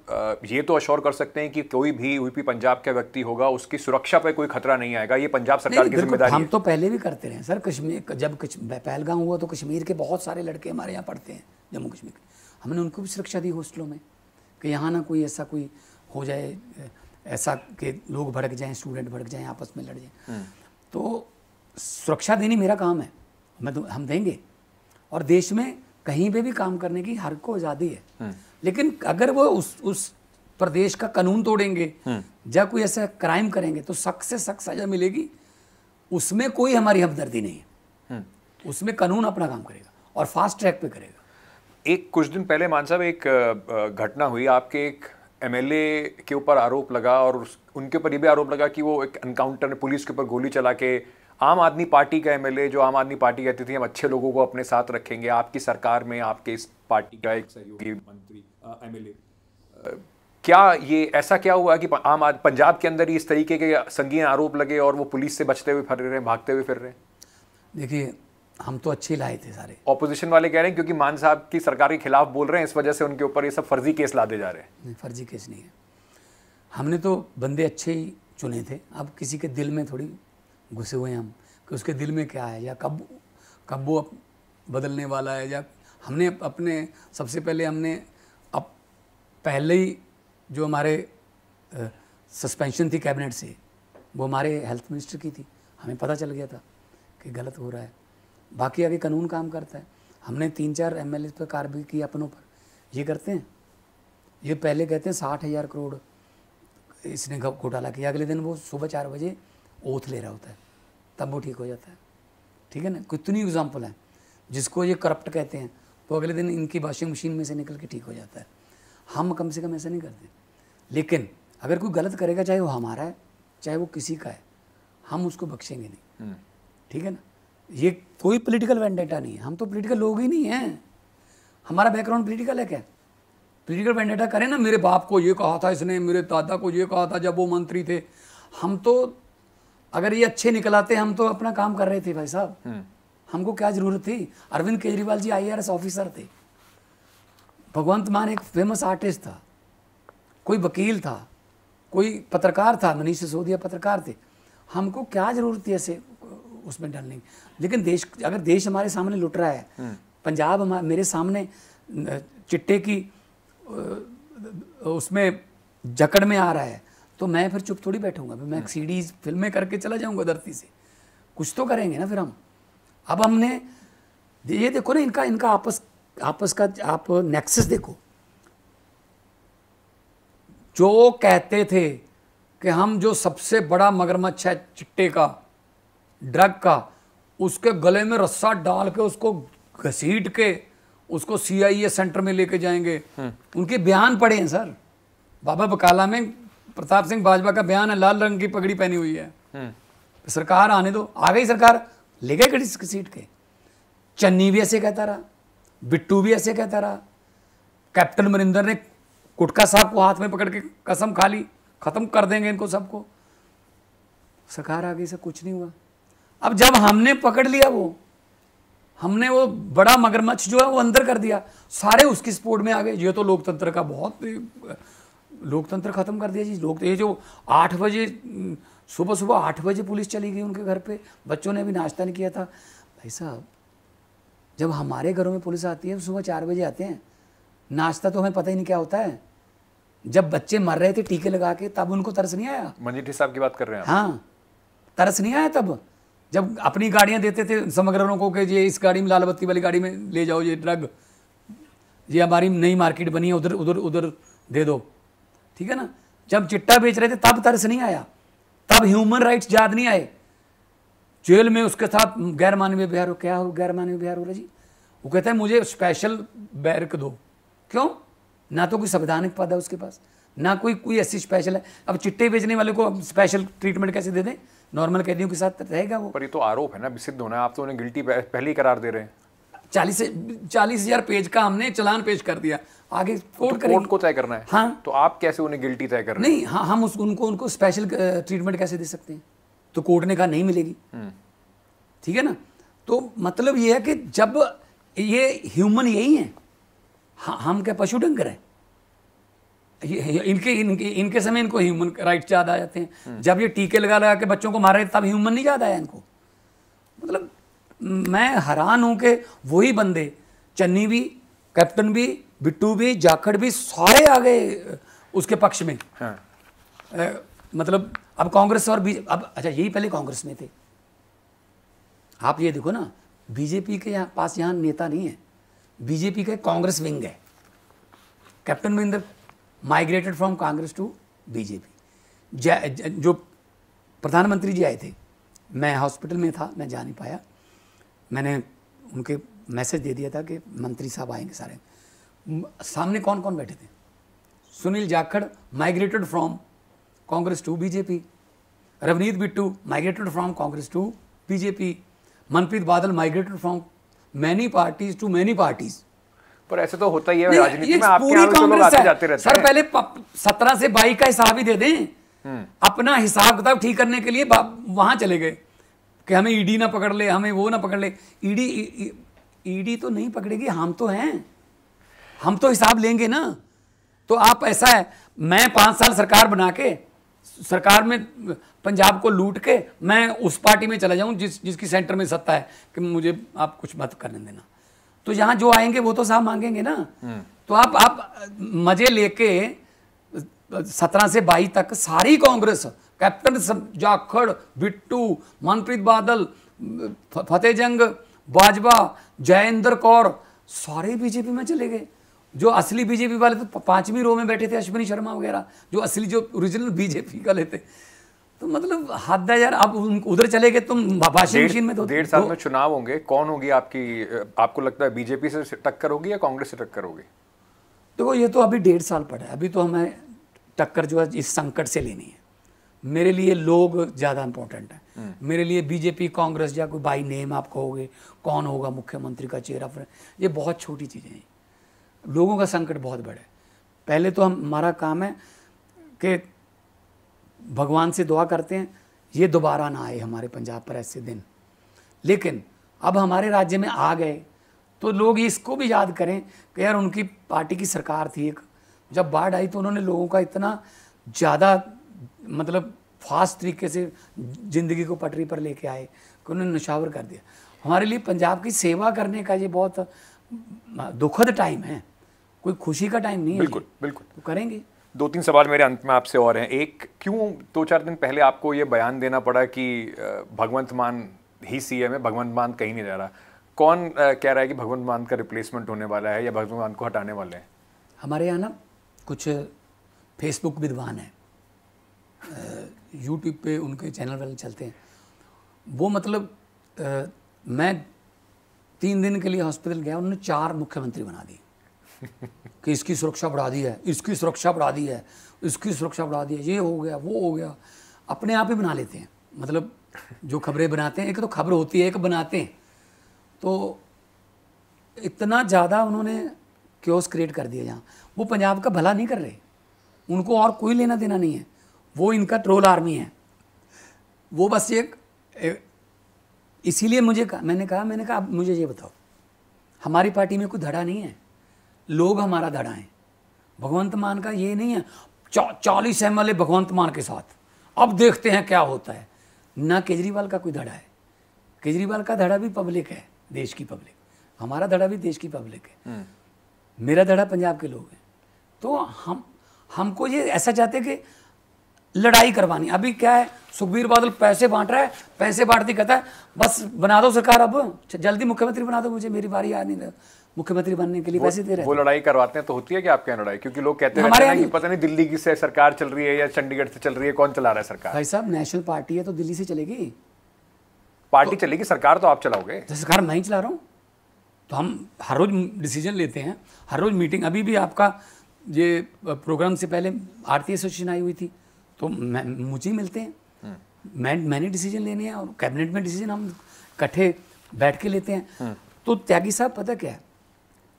ये तो अश्योर कर सकते हैं कि कोई भी यूपी पंजाब का व्यक्ति होगा उसकी सुरक्षा पे कोई खतरा नहीं आएगा, ये पंजाब सरकार की जिम्मेदारी है। हम तो पहले भी करते रहे सर। कश्मीर जब पहलगाम हुआ तो कश्मीर के बहुत सारे लड़के हमारे यहाँ पढ़ते हैं, जम्मू कश्मीर के, हमने उनको भी सुरक्षा दी हॉस्टलों में कि यहाँ ना कोई ऐसा कोई हो जाए, ऐसा कि लोग भड़क जाएं, स्टूडेंट भड़क जाएं, आपस में लड़ जाएं। तो सुरक्षा देनी मेरा काम है, हम देंगे। और देश में कहीं पे भी काम करने की हर को आज़ादी है, लेकिन अगर वो उस प्रदेश का कानून तोड़ेंगे या कोई ऐसा क्राइम करेंगे तो सख्त से सख्त सजा मिलेगी। उसमें कोई हमारी हमदर्दी नहीं है, उसमें कानून अपना काम करेगा और फास्ट ट्रैक पे करेगा। एक कुछ दिन पहले मान साहब एक घटना हुई, आपके एक एमएलए के ऊपर आरोप लगा और उनके ऊपर ये भी आरोप लगा कि वो एक एनकाउंटर में पुलिस के ऊपर गोली चला के, आम आदमी पार्टी का एमएलए, जो आम आदमी पार्टी कहती थी हम अच्छे लोगों को अपने साथ रखेंगे, आपकी सरकार में आपके इस पार्टी का एक सहयोगी मंत्री एमएलए, क्या ये ऐसा क्या हुआ कि पंजाब के अंदर ही इस तरीके के संगीन आरोप लगे और वो पुलिस से बचते हुए फिर रहे हैं, भागते हुए फिर रहे हैं? देखिए, हम तो अच्छे लाए थे सारे। ऑपोजिशन वाले कह रहे हैं क्योंकि मान साहब की सरकार के खिलाफ बोल रहे हैं, इस वजह से उनके ऊपर ये सब फर्जी केस लादे जा रहे हैं। नहीं, फर्जी केस नहीं है, हमने तो बंदे अच्छे ही चुने थे। अब किसी के दिल में थोड़ी घुसे हुए हैं हम कि उसके दिल में क्या है, या कब वो बदलने वाला है। या हमने अपने सबसे पहले हमने अब पहले ही जो हमारे सस्पेंशन थी कैबिनेट से, वो हमारे हेल्थ मिनिस्टर की थी, हमें पता चल गया था कि गलत हो रहा है। बाकी आगे कानून काम करता है। हमने 3-4 एमएलए पर कार्रवाई की अपनों पर, ये करते हैं ये पहले कहते हैं 60,000 करोड़ इसने घोटाला किया, अगले दिन वो सुबह 4 बजे ओथ ले रहा होता है, तब वो ठीक हो जाता है। ठीक है ना, कितनी एग्जाम्पल है जिसको ये करप्ट कहते हैं, तो अगले दिन इनकी वॉशिंग मशीन में से निकल के ठीक हो जाता है। हम कम से कम ऐसा नहीं करते। लेकिन अगर कोई गलत करेगा, चाहे वो हमारा है चाहे वो किसी का है, हम उसको बख्शेंगे नहीं। ठीक है ना, ये कोई पॉलिटिकल वेंडेटा नहीं है, हम तो पॉलिटिकल लोग ही नहीं हैं। हमारा बैकग्राउंड पॉलिटिकल है क्या? पॉलिटिकल वेंडेटा करें ना, मेरे बाप को ये कहा था इसने, मेरे दादा को ये कहा था जब वो मंत्री थे। हम तो अगर ये अच्छे निकलाते हम तो अपना काम कर रहे थे भाई साहब, हमको क्या जरूरत थी? अरविंद केजरीवाल जी IAS ऑफिसर थे, भगवंत मान एक फेमस आर्टिस्ट था, कोई वकील था, कोई पत्रकार था, मनीष सिसोदिया पत्रकार थे। हमको क्या जरूरत थी ऐसे उसमें डालने की? लेकिन देश, अगर देश हमारे सामने लुट रहा है, पंजाब मेरे सामने चिट्टे की उसमें जकड़ में आ रहा है, तो मैं फिर चुप थोड़ी बैठूंगा। मैं सीडीज फिल्में करके चला जाऊंगा धरती से, कुछ तो करेंगे ना फिर हम। अब हमने ये देखो ना, इनका आपस का आप नेक्सस देखो। जो कहते थे कि हम जो सबसे बड़ा मगरमच्छ है चिट्टे का, ड्रग का, उसके गले में रस्सा डाल के उसको घसीट के उसको CIA सेंटर में लेके जाएंगे। उनके बयान पड़े हैं सर, बाबा बकाला में प्रताप सिंह बाजवा का बयान है, लाल रंग की पगड़ी पहनी हुई है। सरकार आने दो, आ गई सरकार, ले गए घसीट के। चन्नी भी ऐसे कहता रहा, बिट्टू भी ऐसे कहता रहा, कैप्टन अमरिंदर ने गुटखा साहब को हाथ में पकड़ के कसम खा ली, खत्म कर देंगे इनको सबको। सरकार आ गई, से कुछ नहीं हुआ। अब जब हमने पकड़ लिया, हमने वो बड़ा मगरमच्छ जो है वो अंदर कर दिया, सारे उसकी सपोर्ट में आ गए। ये तो लोकतंत्र का बहुत, लोकतंत्र खत्म कर दिया जी। लोग ये जो 8 बजे सुबह 8 बजे पुलिस चली गई उनके घर पे, बच्चों ने अभी नाश्ता नहीं किया था। भाई साहब, जब हमारे घरों में पुलिस आती है सुबह 4 बजे आते हैं, नाश्ता तो हमें पता ही नहीं क्या होता है। जब बच्चे मर रहे थे टीके लगा के, तब उनको तरस नहीं आया? मंजीठी साहब की बात कर रहे हैं? हाँ, तरस नहीं आया तब? जब अपनी गाड़ियां देते थे समग्ररों को कि ये इस गाड़ी में, लाल बत्ती वाली गाड़ी में ले जाओ ये ड्रग, ये हमारी नई मार्केट बनी है, उधर उधर उधर दे दो। ठीक है ना, जब चिट्टा बेच रहे थे तब तरस नहीं आया, तब ह्यूमन राइट्स याद नहीं आए। जेल में उसके साथ गैर मानवीय व्यवहार हो, क्या हो गैर मानवीय व्यवहार हो रहा जी? वो कहता है मुझे स्पेशल बैरक दो। क्यों? ना तो कोई संवैधानिक पद है उसके पास, ना कोई ऐसी स्पेशल है। अब चिट्टे बेचने वाले को स्पेशल ट्रीटमेंट कैसे दे दें? नॉर्मल कैदियों के साथ रहेगा वो? पर ये तो आरोप है ना, सिद्ध होना है। आप तो उन्हें गिल्टी पहले ही करार दे रहे हैं। 40,000 पेज का हमने चालान पेश कर दिया, आगे कोर्ट को तय करना है। हाँ, तो आप कैसे उन्हें गिल्टी तय कर रहे हैं? नहीं, हाँ, हम उनको स्पेशल ट्रीटमेंट कैसे दे सकते हैं? तो कोर्ट ने कहा नहीं मिलेगी। ठीक है ना, तो मतलब ये है कि जब ये ह्यूमन यही है, हम क्या पशु डंगर है? इनके समय इनको ह्यूमन राइट्स याद आ जाते हैं। जब ये टीके लगा के बच्चों को मार रहे तब ह्यूमन नहीं याद आया इनको। मतलब मैं हैरान हूं कि वही बंदे, चन्नी भी, कैप्टन भी, बिट्टू भी, जाखड़ भी, सारे आ गए उसके पक्ष में। हाँ। मतलब अब कांग्रेस और अब अच्छा, यही पहले कांग्रेस में थे। आप ये देखो ना, बीजेपी के पास यहाँ नेता नहीं है, बीजेपी का कांग्रेस विंग है। Captain Amarinder migrated from Congress to BJP. जो प्रधानमंत्री जी आए थे, मैं हॉस्पिटल में था, मैं जा नहीं पाया, मैंने उनके मैसेज दे दिया था कि मंत्री साहब आएंगे सारे। सामने कौन कौन बैठे थे? Sunil Jakhar migrated from Congress to BJP, Ravneet Bittu migrated from Congress to BJP, Manpreet Badal migrated from many parties to many parties. पर ऐसे तो होता ही है राजनीति में, आपके यहाँ तो लोग आते जाते रहते हैं। सर पहले 17 से 22 का हिसाब ही दे दें। अपना हिसाब किताब ठीक करने के लिए वहां चले गए कि हमें ईडी ना पकड़ ले, हमें वो ना पकड़ ले। ईडी तो नहीं पकड़ेगी, हम तो हैं, हम तो हिसाब लेंगे ना। तो आप ऐसा है, मैं 5 साल सरकार बना के, सरकार में पंजाब को लूट के मैं उस पार्टी में चला जाऊं जिसकी सेंटर में सत्ता है कि मुझे आप कुछ मत करने देना। तो यहाँ जो आएंगे वो तो साहब मांगेंगे ना। तो आप मजे लेके 17 से 22 तक सारी कांग्रेस, कैप्टन जाखड़, बिट्टू, मनप्रीत बादल, फतेह जंग बाजवा, जयेंद्र कौर, सारे बीजेपी में चले गए। जो असली बीजेपी वाले तो 5वीं रो में बैठे थे, अश्विनी शर्मा वगैरह, जो असली जो ओरिजिनल बीजेपी का लेते। तो मतलब हद है यार, आप उधर चले गए तुम वाशिंग मशीन में। तो 1.5 साल में चुनाव होंगे, कौन होगी आपको लगता है बीजेपी से टक्कर होगी या कांग्रेस से टक्कर होगी? देखो ये तो अभी 1.5 साल पड़ा है, अभी तो हमें टक्कर जो है इस संकट से लेनी है। मेरे लिए लोग ज़्यादा इंपॉर्टेंट है। मेरे लिए बीजेपी कांग्रेस या कोई बाई नेम आप कहोगे कौन होगा मुख्यमंत्री का चेहरा, ये बहुत छोटी चीज़ें हैं। लोगों का संकट बहुत बड़ा है। पहले तो हमारा काम है कि भगवान से दुआ करते हैं ये दोबारा ना आए हमारे पंजाब पर ऐसे दिन। लेकिन अब हमारे राज्य में आ गए तो लोग इसको भी याद करें कि यार उनकी पार्टी की सरकार थी एक, जब बाढ़ आई तो उन्होंने लोगों का इतना ज़्यादा मतलब फास्ट तरीके से ज़िंदगी को पटरी पर लेके आए कि उन्होंने निछावर कर दिया। हमारे लिए पंजाब की सेवा करने का ये बहुत दुखद टाइम है, कोई खुशी का टाइम नहीं है। बिल्कुल बिल्कुल, तो करेंगे। 2-3 सवाल मेरे अंत में आपसे और हैं। एक, क्यों 2-4 दिन पहले आपको ये बयान देना पड़ा कि भगवंत मान ही सीएम है, भगवंत मान कहीं नहीं जा रहा? कौन कह रहा है कि भगवंत मान का रिप्लेसमेंट होने वाला है या भगवंत मान को हटाने वाले हैं? हमारे यहाँ ना कुछ फेसबुक विद्वान हैं, यूट्यूब पे उनके चैनल वाले चलते हैं, वो मतलब मैं 3 दिन के लिए हॉस्पिटल गया, उन्होंने 4 मुख्यमंत्री बना दिए कि इसकी सुरक्षा बढ़ा दी है, इसकी सुरक्षा बढ़ा दी है, इसकी सुरक्षा बढ़ा दी है, ये हो गया वो हो गया। अपने आप ही बना लेते हैं, मतलब जो खबरें बनाते हैं, एक तो खबर होती है एक बनाते हैं, तो इतना ज़्यादा उन्होंने क्योस क्रिएट कर दिया। जहाँ वो पंजाब का भला नहीं कर रहे, उनको और कोई लेना देना नहीं है, वो इनका ट्रोल आर्मी है। वो बस एक इसीलिए मैंने कहा अब मुझे ये बताओ, हमारी पार्टी में कोई धड़ा नहीं है, लोग हमारा धड़ा है। भगवंत मान का ये नहीं है 40 MLA भगवंत मान के साथ, अब देखते हैं क्या होता है। ना केजरीवाल का कोई धड़ा है, केजरीवाल का धड़ा भी पब्लिक है, देश की पब्लिक। हमारा धड़ा भी देश की पब्लिक है, मेरा धड़ा पंजाब के लोग हैं। तो हमको ये ऐसा चाहते कि लड़ाई करवानी। अभी क्या है, सुखबीर बादल पैसे बांट रहा है, पैसे बांटती कहता है बस बना दो सरकार, अब जल्दी मुख्यमंत्री बना दो, मुझे मेरी बारी आ नहीं रहा मुख्यमंत्री बनने के लिए पैसे दे रहे हैं। वो लड़ाई करवाते हैं तो होती है कि आपके यहाँ लड़ाई? क्योंकि लोग कहते हैं कि पता नहीं दिल्ली की से सरकार चल रही है या चंडीगढ़ से चल रही है, कौन चला रहा है सरकार? भाई साहब नेशनल पार्टी है तो दिल्ली से चलेगी, पार्टी चलेगी, सरकार तो आप चलाओगे। तो सरकार मैं ही चला रहा हूँ, तो हम हर रोज डिसीजन लेते हैं, हर रोज मीटिंग। अभी भी आपका ये प्रोग्राम से पहले आरती एसोसिएशन आई हुई थी, तो मुझे ही मिलते हैं, मैंने डिसीजन लेने हैं और कैबिनेट में डिसीजन हम इकट्ठे बैठ के लेते हैं। तो त्यागी साहब पता क्या है,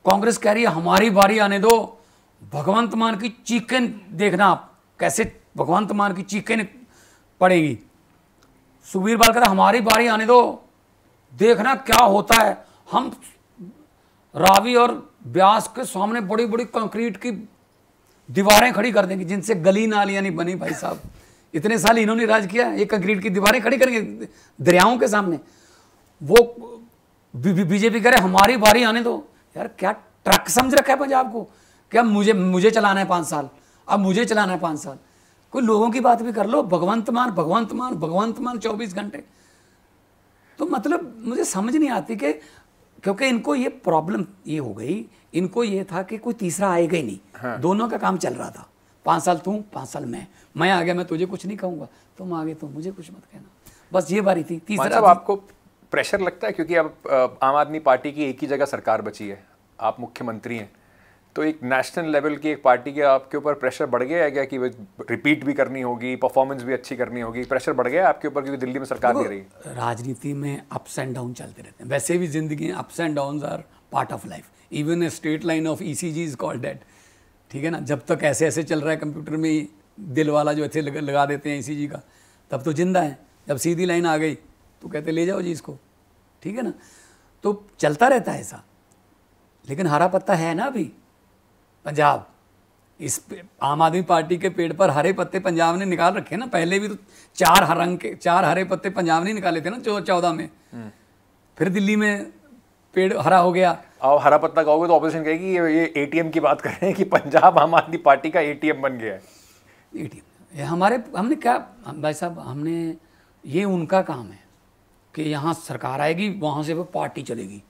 कांग्रेस कह रही है हमारी बारी आने दो, भगवंत मान की चीखें देखना आप कैसे भगवंत मान की चीखें पड़ेगी। सुखबीर बादल कहता हमारी बारी आने दो, देखना क्या होता है। हम रावी और ब्यास के सामने बड़ी बड़ी कंक्रीट की दीवारें खड़ी कर देंगे जिनसे गली नालियां नहीं बनी। भाई साहब इतने साल इन्होंने राज किया, ये कंक्रीट की दीवारें खड़ी करेंगे दरियाओं के सामने। वो बीजेपी कह रहे हमारी बारी आने दो। यार क्या ट्रक समझ रखा है पंजाब को, क्या मुझे चलाना है 5 साल, अब मुझे चलाना है 5 साल। कोई लोगों की बात भी कर लो, भगवंत मान भगवंत मान भगवंत मान 24 घंटे। तो मतलब मुझे समझ नहीं आती कि क्योंकि इनको ये प्रॉब्लम ये हो गई, इनको ये था कि कोई तीसरा आएगा ही नहीं। हाँ। दोनों का काम चल रहा था, 5 साल तू 5 साल मैं आ गया, मैं तुझे कुछ नहीं कहूँगा, तुम आगे तो मुझे कुछ मत कहना, बस ये बारी थी। तीसरा आपको प्रेशर लगता है क्योंकि अब आम आदमी पार्टी की एक ही जगह सरकार बची है, आप मुख्यमंत्री हैं, तो एक नेशनल लेवल की एक पार्टी के आपके ऊपर प्रेशर बढ़ गया है क्या कि रिपीट भी करनी होगी, परफॉर्मेंस भी अच्छी करनी होगी? प्रेशर बढ़ गया है आपके ऊपर क्योंकि दिल्ली में सरकार नहीं रही? राजनीति में अप्स एंड डाउन चलते रहते हैं, वैसे भी जिंदगी में ups and down are part of life, even a straight line of ECG is called that. ठीक है ना, जब तक ऐसे ऐसे चल रहा है कंप्यूटर में ही दिल वाला जो ऐसे लगा देते हैं ECG का, तब तो जिंदा है। जब सीधी लाइन आ गई तो कहते ले जाओ जी इसको, ठीक है ना। तो चलता रहता है ऐसा, लेकिन हरा पत्ता है ना अभी पंजाब। इस आम आदमी पार्टी के पेड़ पर हरे पत्ते पंजाब ने निकाल रखे ना, पहले भी तो 4 हरे पत्ते पंजाब ने निकाले थे ना 14 में। फिर दिल्ली में पेड़ हरा हो गया। और हरा पत्ता कहोगे तो ऑपोजिशन कहेगी ये ATM की बात कर रहे हैं कि पंजाब आम आदमी पार्टी का ATM बन गया है। ATM हमने क्या भाई साहब, हमने ये उनका काम है कि यहाँ सरकार आएगी, वहाँ से वो पार्टी चलेगी,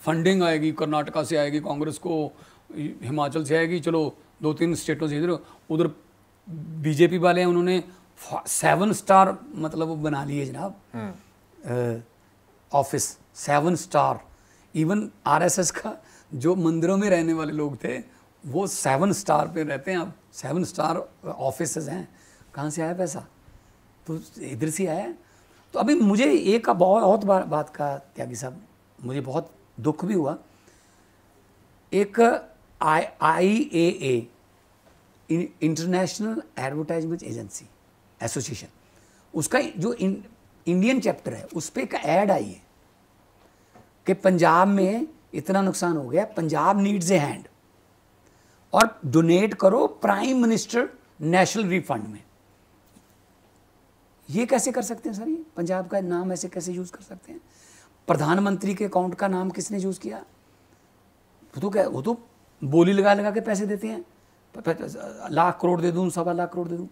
फंडिंग आएगी, कर्नाटका से आएगी कांग्रेस को, हिमाचल से आएगी, चलो 2-3 स्टेटों से इधर उधर। बीजेपी वाले हैं, उन्होंने 7 स्टार मतलब वो बना लिए जनाब ऑफिस, 7 स्टार। इवन आरएसएस का जो मंदिरों में रहने वाले लोग थे वो 7 स्टार पे रहते हैं। अब 7 स्टार ऑफिस हैं, कहाँ से आया पैसा? तो इधर से आया। तो अभी मुझे एक बहुत बात का त्यागी साहब, मुझे बहुत दुख भी हुआ। एक IAA international advertisement agency association, उसका जो इंडियन चैप्टर है उस पर एक ऐड आई है कि पंजाब में इतना नुकसान हो गया, पंजाब नीड्स ए हैंड और डोनेट करो prime minister national relief fund में। ये कैसे कर सकते हैं सर? ये पंजाब का नाम ऐसे कैसे यूज़ कर सकते हैं? प्रधानमंत्री के अकाउंट का नाम किसने यूज़ किया? वो तो बोली लगा लगा के पैसे देते हैं, लाख करोड़ दे दूं, 1.25 लाख करोड़ दे दूं,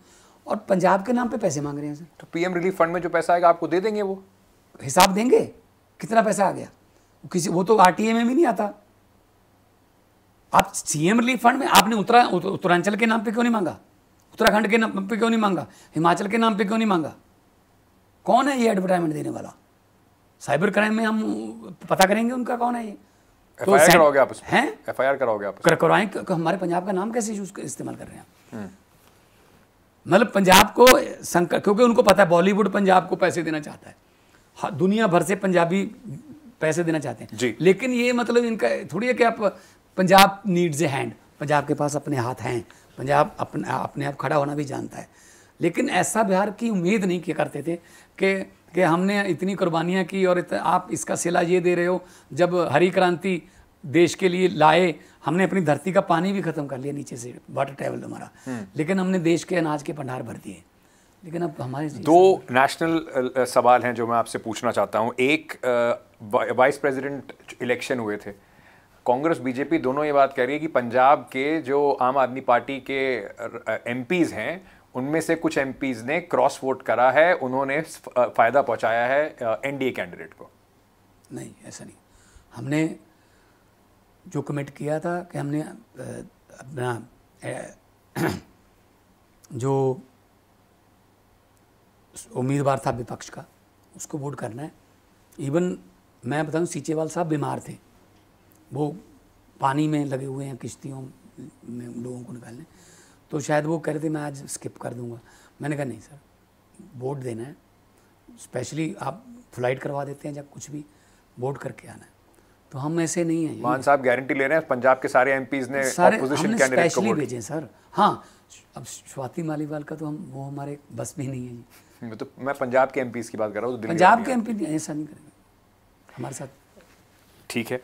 और पंजाब के नाम पे पैसे मांग रहे हैं सर। तो पीएम रिलीफ फंड में जो पैसा आएगा आपको दे देंगे, वो हिसाब देंगे कितना पैसा आ गया? वो तो RTA में भी नहीं आता। आप CM रिलीफ फंड में आपने उत्तरांचल के नाम पे क्यों नहीं मांगा? उत्तराखंड के नाम पे क्यों नहीं मांगा? हिमाचल के नाम पे क्यों नहीं मांगा? कौन है ये एडवर्टाइजमेंट देने वाला? साइबर क्राइम में हम पता करेंगे उनका कौन है ये। FIR कराओगे आप उसमें? हैं? FIR कराओगे आप? करवाएं। हमारे पंजाब का नाम कैसे इस्तेमाल कर रहे हैं? मतलब पंजाब को संकट, क्योंकि उनको पता है बॉलीवुड पंजाब को पैसे देना चाहता है, दुनिया भर से पंजाबी पैसे देना चाहते हैं जी। लेकिन ये मतलब इनका थोड़ी है कि आप Punjab needs a hand, Punjab के पास अपने हाथ हैं, पंजाब अपने आप खड़ा होना भी जानता है। लेकिन ऐसा बिहार की उम्मीद नहीं किया करते थे कि हमने इतनी कुर्बानियाँ की और आप इसका सिला ये दे रहे हो। जब हरी क्रांति देश के लिए लाए, हमने अपनी धरती का पानी भी ख़त्म कर लिया नीचे से, वाटर टेबल हमारा, लेकिन हमने देश के अनाज के भंडार भर दिए। लेकिन अब हमारे 2 नेशनल सवाल हैं जो मैं आपसे पूछना चाहता हूँ। एक, वाइस प्रेसिडेंट इलेक्शन हुए थे, कांग्रेस बीजेपी दोनों ये बात कह रही है कि पंजाब के जो आम आदमी पार्टी के MPs हैं उनमें से कुछ MPs ने क्रॉस वोट करा है, उन्होंने फ़ायदा पहुंचाया है NDA कैंडिडेट को। नहीं, ऐसा नहीं। हमने जो कमिट किया था कि हमने अपना जो उम्मीदवार था विपक्ष का उसको वोट करना है। इवन मैं बताऊं, सीचेवाल साहब बीमार थे, वो पानी में लगे हुए हैं किश्तियों में लोगों को निकालने, तो शायद वो कह रहे थे मैं आज स्किप कर दूंगा। मैंने कहा नहीं सर, वोट देना है, स्पेशली आप फ्लाइट करवा देते हैं जब कुछ भी, वोट करके आना है। तो हम ऐसे नहीं हैं। मान साहब गारंटी ले रहे हैं पंजाब के सारे MPs ने ऑपोजिशन कैंडिडेट को वोट भेजे सर। हाँ, अब स्वाति मालीवाल का तो वो हमारे बस में नहीं है जी। तो मैं पंजाब के MPs की बात कर रहा हूँ, पंजाब के MP ऐसा नहीं करेंगे हमारे साथ। ठीक है।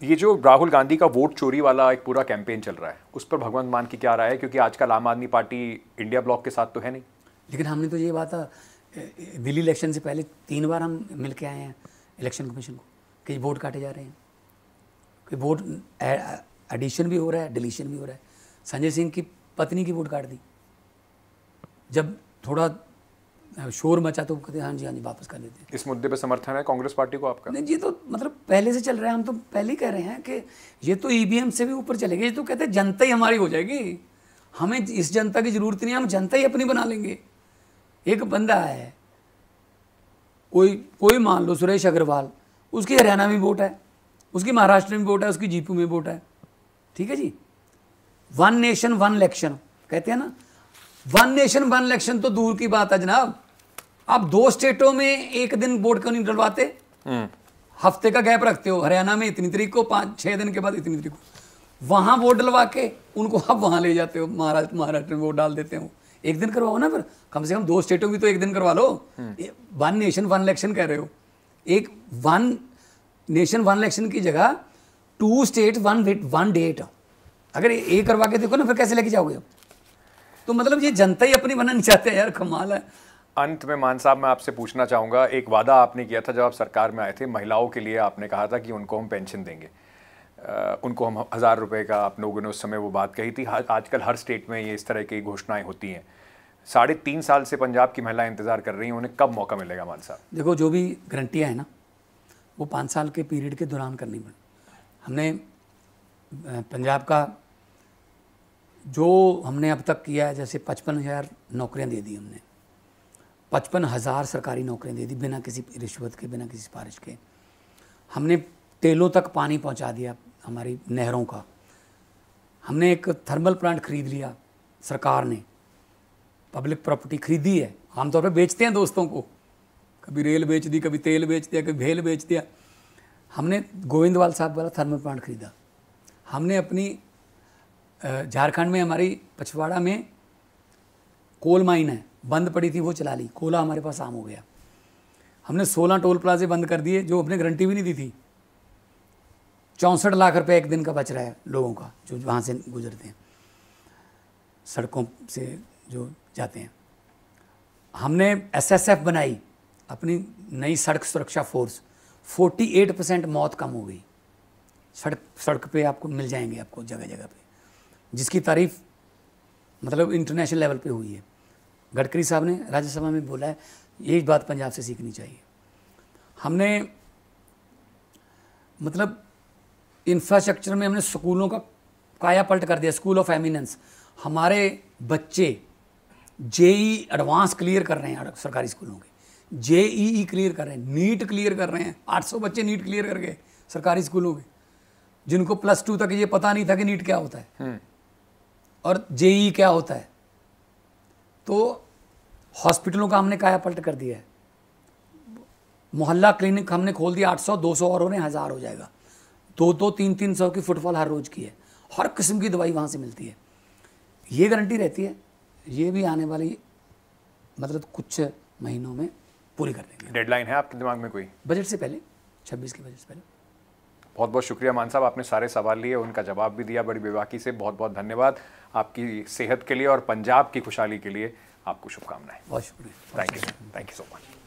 ये जो राहुल गांधी का वोट चोरी वाला एक पूरा कैंपेन चल रहा है, उस पर भगवंत मान की क्या राय है? क्योंकि आजकल आम आदमी पार्टी इंडिया ब्लॉक के साथ तो है नहीं। लेकिन हमने तो ये बात दिल्ली इलेक्शन से पहले 3 बार हम मिल के आए हैं इलेक्शन कमीशन को कि वोट काटे जा रहे हैं, कि वोट एडिशन भी हो रहा है, डिलीशन भी हो रहा है। संजय सिंह की पत्नी की वोट काट दी, जब थोड़ा शोर मचा तो कहते हाँ जी वापस कर देते हैं। इस मुद्दे पे समर्थन है कांग्रेस पार्टी को आपका? नहीं, ये तो मतलब पहले से चल रहा है। हम तो पहले ही कह रहे हैं कि ये तो EVM से भी ऊपर चलेगी। ये तो कहते हैं जनता ही हमारी हो जाएगी, हमें इस जनता की जरूरत नहीं है, हम जनता ही अपनी बना लेंगे। एक बंदा है, कोई मान लो सुरेश अग्रवाल, उसकी हरियाणा में वोट है, उसकी महाराष्ट्र में वोट है, उसकी GP में वोट है, ठीक है जी। 1 नेशन 1 इलेक्शन कहते हैं ना, 1 नेशन 1 इलेक्शन तो दूर की बात है जनाब। आप 2 स्टेटों में एक दिन वोट क्यों नहीं डलवाते? हफ्ते का गैप रखते हो, हरियाणा में इतनी तारीख को, 5-6 दिन के बाद इतनी तारीख को, वहां वोट डलवा के उनको आप वहां ले जाते हो, महाराष्ट्र में वोट डाल देते हो। एक दिन करवाओ ना, फिर कम से कम 2 स्टेटों की तो एक दिन करवा लो। 1 नेशन 1 इलेक्शन कह रहे हो, एक 1 नेशन 1 इलेक्शन की जगह 2 स्टेट 1 डेट, अगर ये करवा के देखो ना, फिर कैसे लेके जाओगे? तो मतलब ये जनता ही अपनी बनना नहीं चाहते यार, कमाल है। अंत में मान साहब मैं आपसे पूछना चाहूँगा, एक वादा आपने किया था जब आप सरकार में आए थे, महिलाओं के लिए आपने कहा था कि उनको हम पेंशन देंगे, उनको हम 1000 रुपये का, आप लोगों ने उस समय वो बात कही थी। आजकल हर स्टेट में ये इस तरह की घोषणाएं होती हैं। 3.5 साल से पंजाब की महिलाएं इंतज़ार कर रही हैं, उन्हें कब मौका मिलेगा मान साहब? देखो, जो भी गारंटियाँ हैं ना, वो 5 साल के पीरियड के दौरान करनी पड़ी। हमने पंजाब का जो हमने अब तक किया है, जैसे 55,000 नौकरियां दे दी हमने, 55,000 सरकारी नौकरियां दे दी बिना किसी रिश्वत के, बिना किसी सिफारिश के। हमने टेलों तक पानी पहुंचा दिया हमारी नहरों का। हमने एक थर्मल प्लांट खरीद लिया, सरकार ने पब्लिक प्रॉपर्टी खरीदी है। आमतौर पर बेचते हैं दोस्तों को, कभी रेल बेच दी, कभी तेल बेच दिया, कभी भेल बेच दिया। हमने गोविंदवाल साहब वाला थर्मल प्लांट खरीदा। हमने अपनी झारखंड में हमारी पछवाड़ा में कोल माइन है, बंद पड़ी थी, वो चला ली, कोला हमारे पास आम हो गया। हमने 16 टोल प्लाजे बंद कर दिए जो अपने गारंटी भी नहीं दी थी। 64 लाख रुपए एक दिन का बच रहा है लोगों का जो वहाँ से गुजरते हैं, सड़कों से जो जाते हैं। हमने SSF बनाई, अपनी नई सड़क सुरक्षा फोर्स। 48% मौत कम हो गई। सड़क पे आपको मिल जाएंगे, आपको जगह जगह पे, जिसकी तारीफ मतलब इंटरनेशनल लेवल पे हुई है। गडकरी साहब ने राज्यसभा में बोला है, यही बात पंजाब से सीखनी चाहिए। हमने मतलब इंफ्रास्ट्रक्चर में हमने स्कूलों का काया पलट कर दिया, स्कूल ऑफ एमिनेंस। हमारे बच्चे JEE एडवांस क्लियर कर रहे हैं सरकारी स्कूलों के, JEE क्लियर कर रहे हैं, नीट क्लियर कर रहे हैं। 800 बच्चे नीट क्लियर कर गए सरकारी स्कूलों के, जिनको +2 तक ये पता नहीं था कि नीट क्या होता है और JEE क्या होता है। तो हॉस्पिटलों का हमने काया पलट कर दिया है। मोहल्ला क्लिनिक हमने खोल दिया, 800, 200 और उन्हें 1000 हो जाएगा। 200, 300 की फुटफॉल हर रोज़ की है। हर किस्म की दवाई वहाँ से मिलती है। ये गारंटी रहती है, ये भी आने वाली मतलब कुछ महीनों में पूरी कर देंगे। डेडलाइन है आपके दिमाग में कोई? बजट से पहले, 26 के बजट से पहले। बहुत बहुत शुक्रिया मान साहब, आपने सारे सवाल लिए, उनका जवाब भी दिया बड़ी बेबाकी से। बहुत बहुत धन्यवाद। आपकी सेहत के लिए और पंजाब की खुशहाली के लिए आपको शुभकामनाएं। बहुत शुक्रिया। Thank you so much.